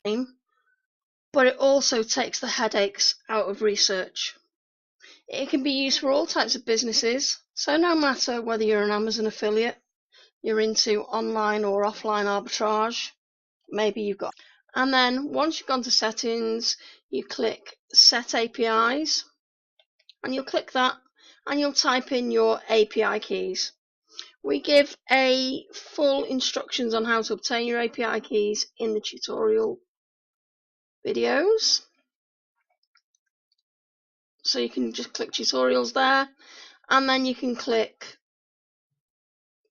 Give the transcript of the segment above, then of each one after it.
but it also takes the headaches out of research. It can be used for all types of businesses, so no matter whether you're an Amazon affiliate, you're into online or offline arbitrage, maybe you've got. And then once you've gone to settings, you click Set APIs, and you'll click that, and you'll type in your API keys. We give a full instructions on how to obtain your API keys in the tutorial videos. So you can just click tutorials there, and then you can click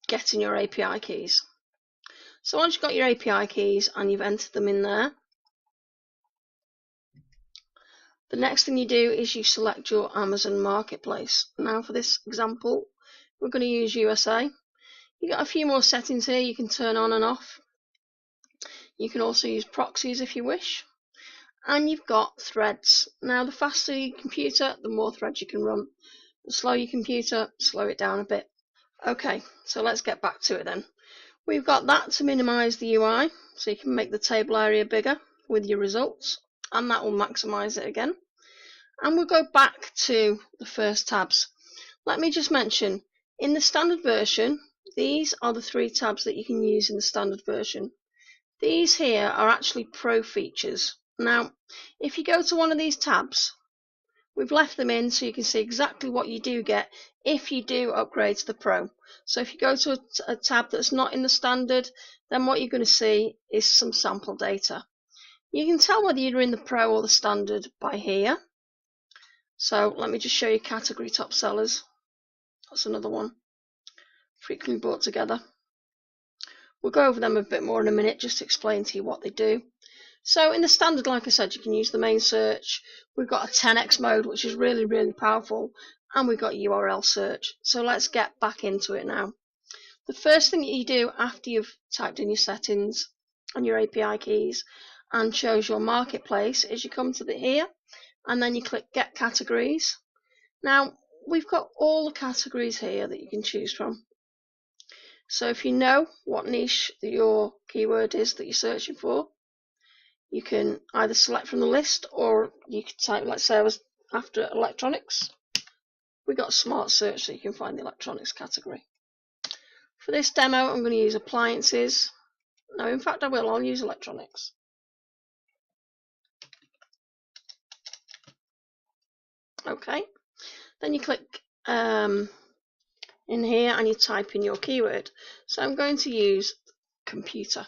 getting your API keys. So once you've got your API keys and you've entered them in there, the next thing you do is you select your Amazon marketplace. Now for this example, we're going to use USA. You've got a few more settings here you can turn on and off. You can also use proxies if you wish. And you've got threads. Now the faster your computer, the more threads you can run. The slower your computer, slow it down a bit. Okay, so let's get back to it then. We've got that to minimize the UI, so you can make the table area bigger with your results, and that will maximize it again. And we'll go back to the first tabs. Let me just mention, in the standard version, these are the 3 tabs that you can use in the standard version. These here are actually pro features. Now, if you go to one of these tabs, we've left them in so you can see exactly what you do get if you do upgrade to the Pro. So if you go to a tab that's not in the standard, then what you're going to see is some sample data. You can tell whether you're in the Pro or the standard by here. So let me just show you category top sellers. That's another one. Frequently bought together. We'll go over them a bit more in a minute just to explain to you what they do. So in the standard, like I said, you can use the main search. We've got a 10x mode, which is really, really powerful. And we've got URL search. So let's get back into it now. The first thing that you do after you've typed in your settings and your API keys and chose your marketplace is you come to here and then you click Get Categories. Now, we've got all the categories here that you can choose from. So if you know what niche that your keyword is that you're searching for, you can either select from the list or you can type, let's say I was after electronics. We got smart search so you can find the electronics category. For this demo, I'm going to use appliances. No, in fact I'll use electronics. Okay, then you click in here and you type in your keyword. So I'm going to use computer.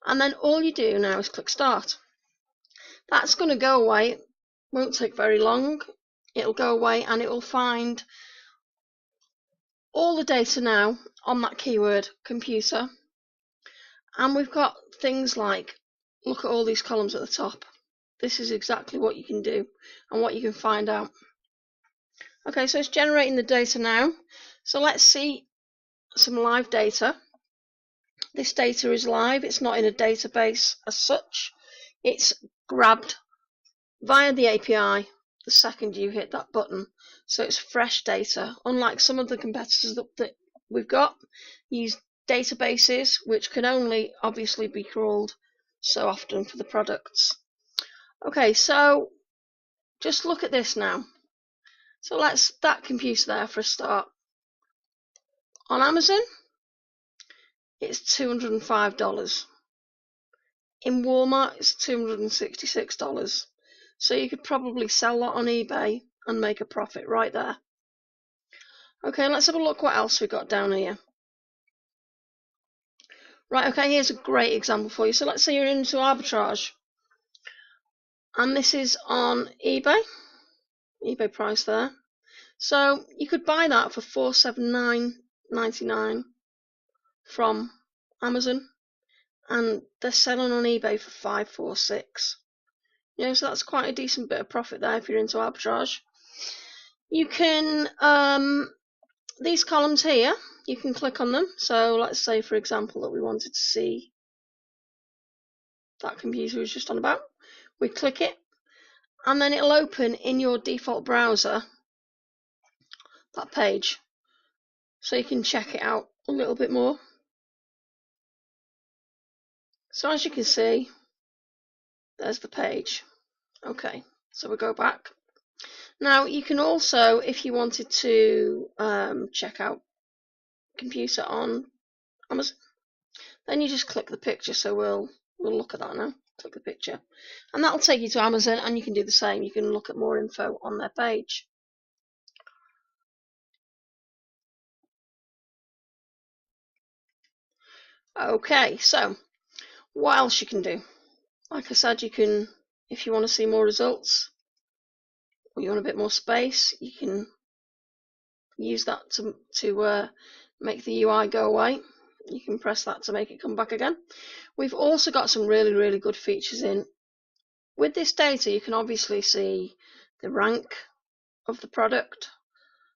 And then all you do now is click start. That's going to go away, won't take very long. It'll go away and it will find all the data now on that keyword computer. And we've got things like, look at all these columns at the top. This is exactly what you can do and what you can find out. Okay, so it's generating the data now. So let's see some live data. This data is live. It's not in a database as such. It's grabbed via the API the second you hit that button. So it's fresh data. Unlike some of the competitors that we've got, use databases which can only obviously be crawled so often for the products. Okay, so just look at this now. So let's that computer there for a start. On Amazon, it's $205. In Walmart, it's $266. So you could probably sell that on eBay and make a profit right there. Okay, let's have a look what else we got down here. Right, okay, here's a great example for you. So let's say you're into arbitrage. And this is on eBay price there. So you could buy that for $479.99 from Amazon, and they're selling on eBay for $546. You know, so that's quite a decent bit of profit there if you're into arbitrage. You can these columns here, you can click on them. So let's say, for example, that we wanted to see that computer was just on about. We click it, and then it'll open in your default browser that page, so you can check it out a little bit more. So as you can see, There's the page. Okay, so we'll go back. Now you can also, if you wanted to check out computer on Amazon, then you just click the picture. So we'll look at that now. Click the picture, and that'll take you to Amazon, and you can do the same. You can look at more info on their page. Okay, so what else you can do? Like I said, you can, if you want to see more results, or you want a bit more space, you can use that to make the UI go away. You can press that to make it come back again. We've also got some really, really good features in. With this data, you can obviously see the rank of the product,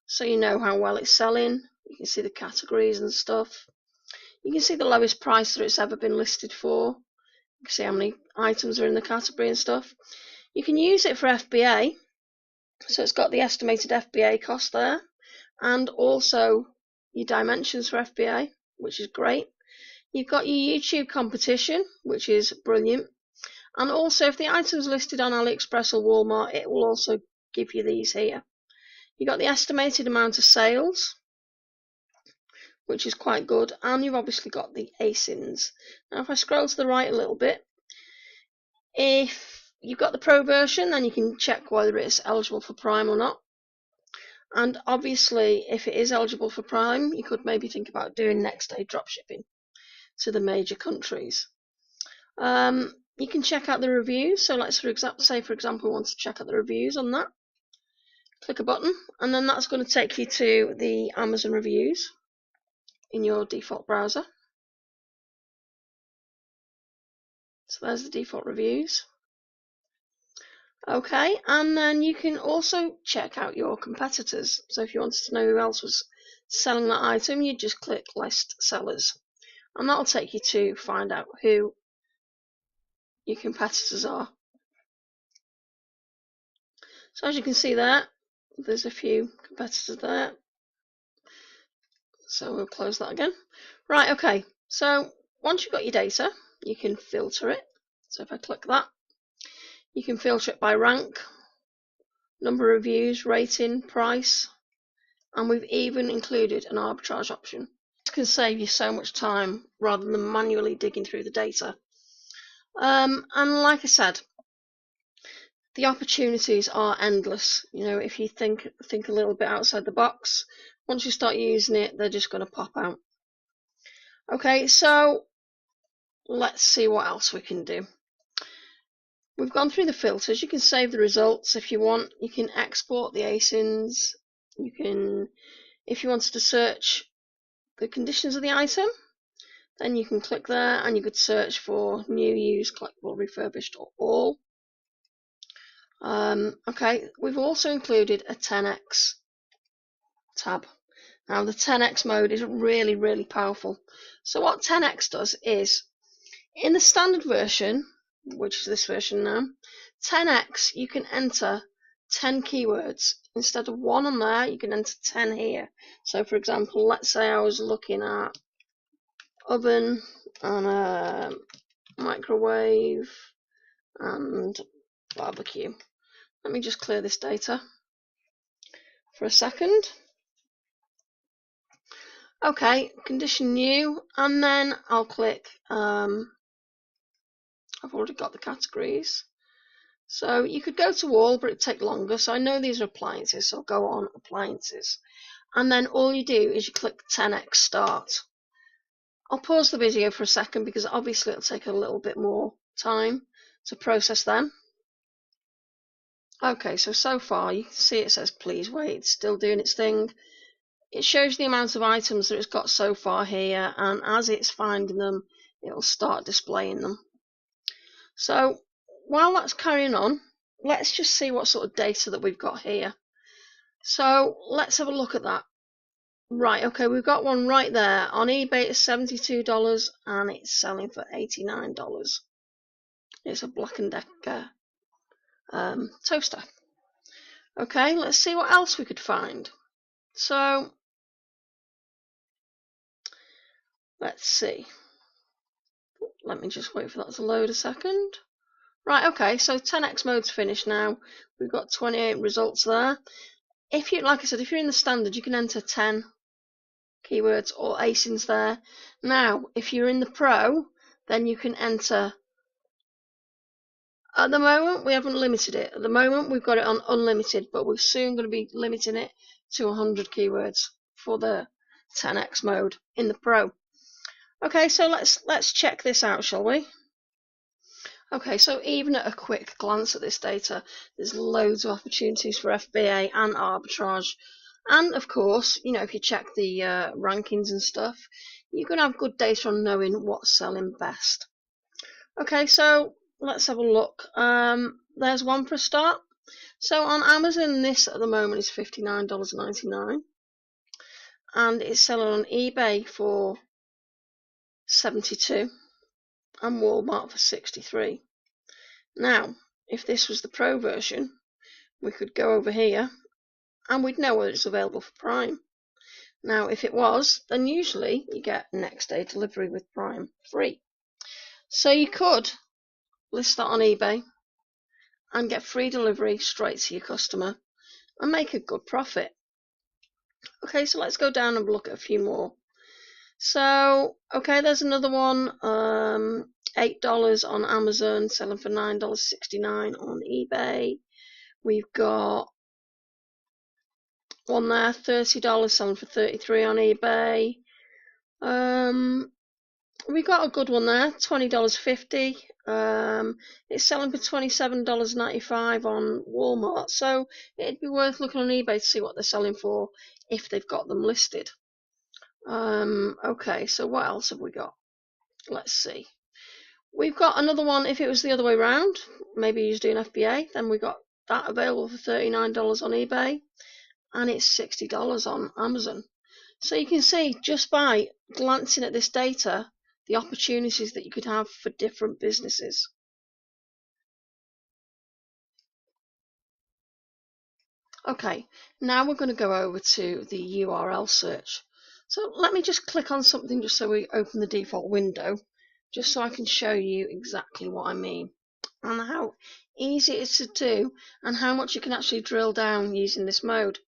so you know how well it's selling. You can see the categories and stuff. You can see the lowest price that it's ever been listed for. You can see how many items are in the category and stuff. You can use it for FBA, so it's got the estimated FBA cost there, and also your dimensions for FBA, which is great. You've got your YouTube competition, which is brilliant. And also, if the item's listed on AliExpress or Walmart, it will also give you these here. You've got the estimated amount of sales, which is quite good, and you've obviously got the ASINs. Now, if I scroll to the right a little bit, if you've got the Pro version, then you can check whether it's eligible for Prime or not. And obviously, if it is eligible for Prime, you could maybe think about doing next day dropshipping to the major countries. You can check out the reviews. So let's say for example we want to check out the reviews on that. Click a button, and then that's going to take you to the Amazon reviews in your default browser. So there's the default reviews. Okay, and then you can also check out your competitors. So if you wanted to know who else was selling that item, you just click list sellers, and that'll take you to find out who your competitors are. So as you can see there, there's a few competitors there. So we'll close that again. Right, okay, so once you've got your data, you can filter it. So if I click that, you can filter it by rank, number of views, rating, price, and we've even included an arbitrage option. This can save you so much time rather than manually digging through the data. And like I said, the opportunities are endless. You know, if you think a little bit outside the box, once you start using it, they're just going to pop out. Okay, so let's see what else we can do. We've gone through the filters. You can save the results if you want. You can export the ASINs. You can, if you wanted to search the conditions of the item, then you can click there and you could search for new, used, collectible, refurbished, or all. Okay, we've also included a 10x tab. Now the 10x mode is really, really powerful. So what 10x does is, in the standard version, which is this version now, 10x, you can enter 10 keywords. Instead of 1 on there, you can enter 10 here. So for example, let's say I was looking at oven and microwave and barbecue. Let me just clear this data for a second. Okay, condition new, and then I'll click, I've already got the categories. So you could go to all, but it'd take longer. So I know these are appliances, so I'll go on appliances. And then all you do is you click 10x start. I'll pause the video for a second because obviously it'll take a little bit more time to process them. Okay, so far you can see it says please wait, it's still doing its thing. It shows the amount of items that it's got so far here, and as it's finding them, it'll start displaying them. So while that's carrying on, let's just see what sort of data that we've got here. So let's have a look at that. Right, okay, we've got one right there. On eBay it's $72 and it's selling for $89. It's a Black & Decker toaster. Okay, let's see what else we could find. So let's see. Let me just wait for that to load a second. Right, okay, so 10x mode's finished now. We've got 28 results there. If you, like I said, if you're in the standard, you can enter 10 keywords or ASINs there. Now, if you're in the pro, then you can enter. At the moment, we haven't limited it. At the moment, we've got it on unlimited, but we're soon going to be limiting it to 100 keywords for the 10x mode in the pro. Okay, so let's check this out, shall we? Okay, so even at a quick glance at this data, there's loads of opportunities for FBA and arbitrage. And of course, you know, if you check the rankings and stuff, you're going to have good data on knowing what's selling best. Okay, so let's have a look. There's one for a start. So on Amazon, this at the moment is $59.99. And it's selling on eBay for $72 and Walmart for $63. Now, if this was the Pro version, we could go over here and we'd know whether it's available for Prime. Now, if it was, then usually you get next day delivery with Prime free. So you could list that on eBay and get free delivery straight to your customer and make a good profit. Okay, so let's go down and look at a few more. So, okay, there's another one, $8 on Amazon, selling for $9.69 on eBay. We've got one there, $30, selling for $33 on eBay. We got a good one there, $20.50. It's selling for $27.95 on Walmart. So it'd be worth looking on eBay to see what they're selling for if they've got them listed. Okay, so what else have we got? Let's see. We've got another one. If it was the other way around, maybe you're doing FBA, then we got that available for $39 on eBay, and it's $60 on Amazon. So you can see just by glancing at this data the opportunities that you could have for different businesses. Okay, now we're going to go over to the URL search. So let me just click on something just so we open the default window, just so I can show you exactly what I mean and how easy it is to do and how much you can actually drill down using this mode.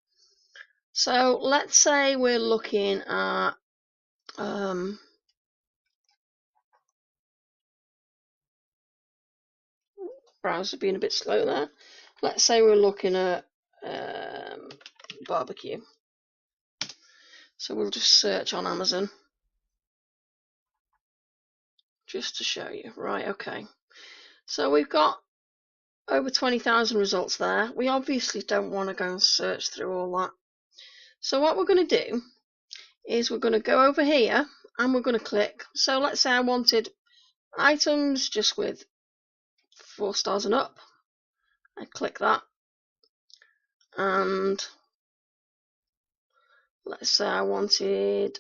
So let's say we're looking at browser being a bit slow there. Let's say we're looking at barbecue. So we'll just search on Amazon just to show you. Right, okay. So we've got over 20,000 results there. We obviously don't want to go and search through all that. So what we're going to do is we're going to go over here and we're going to click. So let's say I wanted items just with 4 stars and up. I click that, and let's say I wanted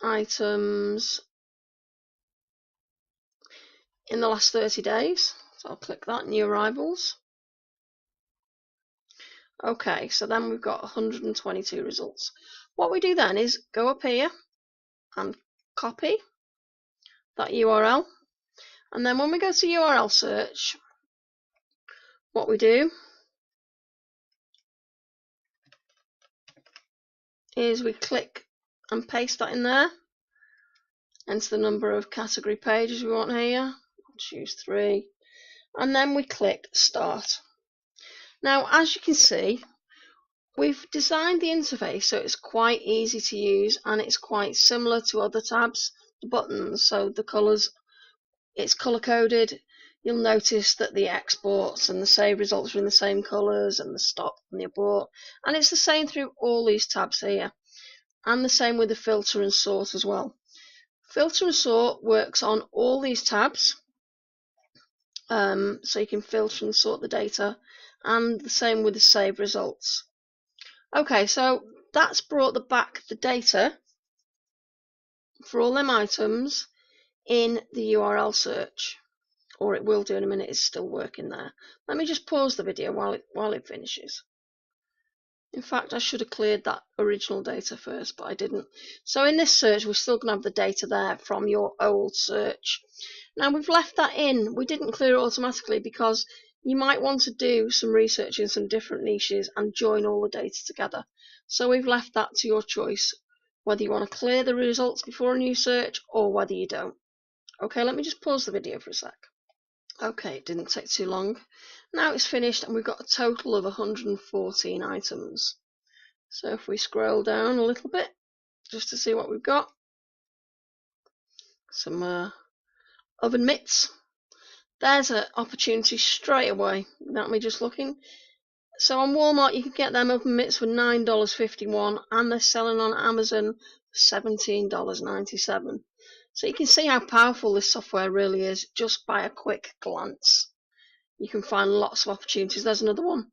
items in the last 30 days. So I'll click that, new arrivals. Okay, so then we've got 122 results. What we do then is go up here and copy that URL. And then when we go to URL search, what we do is we click and paste that in there. Enter the number of category pages we want here. I'll choose 3. And then we click start. Now, as you can see, we've designed the interface so it's quite easy to use and it's quite similar to other tabs, the buttons, so the colours, it's colour coded. You'll notice that the exports and the save results are in the same colours, and the stop and the abort, and it's the same through all these tabs here, and the same with the filter and sort as well. Filter and sort works on all these tabs, so you can filter and sort the data, and the same with the save results. Okay, so that's brought the data for all them items in the URL search, or it will do in a minute. It's still working there. Let me just pause the video while it finishes. In fact, I should have cleared that original data first, but I didn't. So in this search, we're still going to have the data there from your old search. Now we've left that in. We didn't clear it automatically because you might want to do some research in some different niches and join all the data together. So we've left that to your choice, whether you want to clear the results before a new search or whether you don't. Okay, let me just pause the video for a sec. Okay, it didn't take too long. Now it's finished and we've got a total of 114 items. So if we scroll down a little bit, just to see what we've got. Some oven mitts. There's an opportunity straight away, without me just looking. So on Walmart you can get them oven mitts for $9.51 and they're selling on Amazon for $17.97. So you can see how powerful this software really is just by a quick glance. You can find lots of opportunities. There's another one.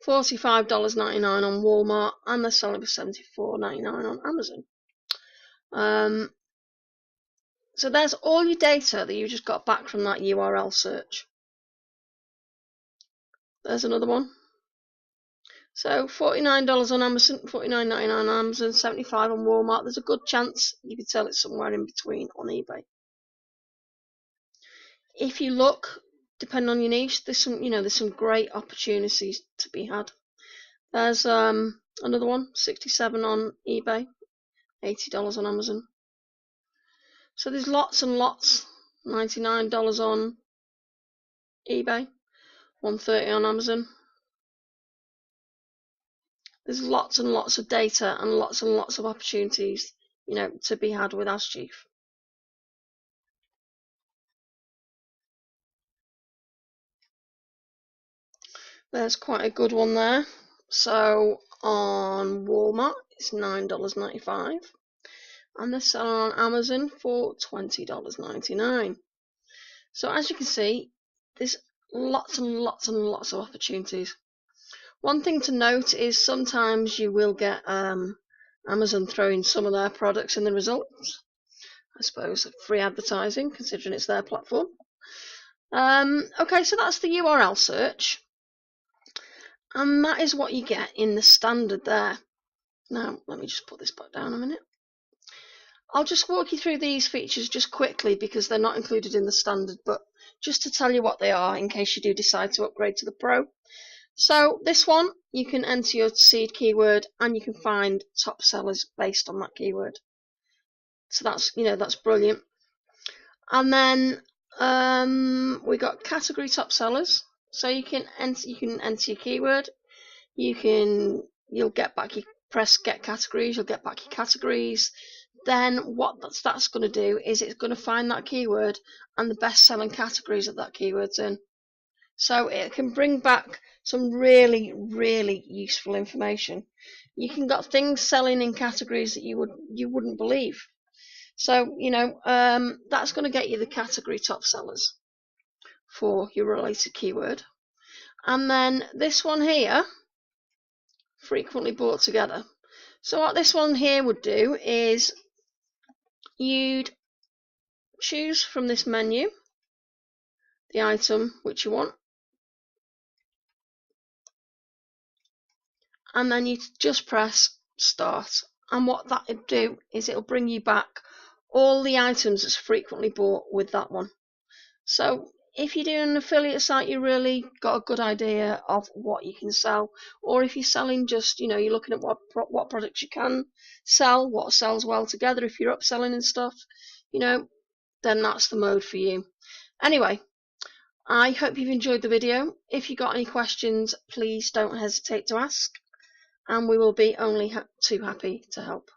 $45.99 on Walmart and they're selling for $74.99 on Amazon. So there's all your data that you just got back from that URL search. There's another one. So $49 on Amazon, $49.99 on Amazon, $75 on Walmart. There's a good chance you could sell it somewhere in between on eBay. If you look, depending on your niche, there's some great opportunities to be had. There's another one, $67 on eBay, $80 on Amazon. So there's lots and lots. $99 on eBay, $130 on Amazon. There's lots and lots of data and lots of opportunities, to be had with Ask Chief. There's quite a good one there. So on Walmart, it's $9.95, and they're selling on Amazon for $20.99. So as you can see, there's lots and lots and lots of opportunities. One thing to note is sometimes you will get Amazon throwing some of their products in the results. I suppose free advertising, considering it's their platform. Okay, so that's the URL search. And that is what you get in the standard there. Now, let me just put this back down a minute. I'll just walk you through these features just quickly because they're not included in the standard, but just to tell you what they are in case you do decide to upgrade to the Pro. So this one, you can enter your seed keyword and you can find top sellers based on that keyword. So that's brilliant. And then we got category top sellers. So you can enter your keyword. You'll get back your press get categories. You'll get back your categories. Then what that's going to do is it's going to find that keyword and the best selling categories that keyword's in. So it can bring back some really, really useful information. You can get things selling in categories that you wouldn't believe. So that's going to get you the category top sellers for your related keyword. And then this one here, frequently bought together. So what this one here would do is you'd choose from this menu the item which you want, and then you just press start, and what that will do is it'll bring you back all the items that's frequently bought with that one. So if you're doing an affiliate site, you really got a good idea of what you can sell, or if you're selling just, you're looking at what products you can sell, what sells well together. If you're upselling and stuff, then that's the mode for you. Anyway, I hope you've enjoyed the video. If you got any questions, please don't hesitate to ask, and we will be only too happy to help.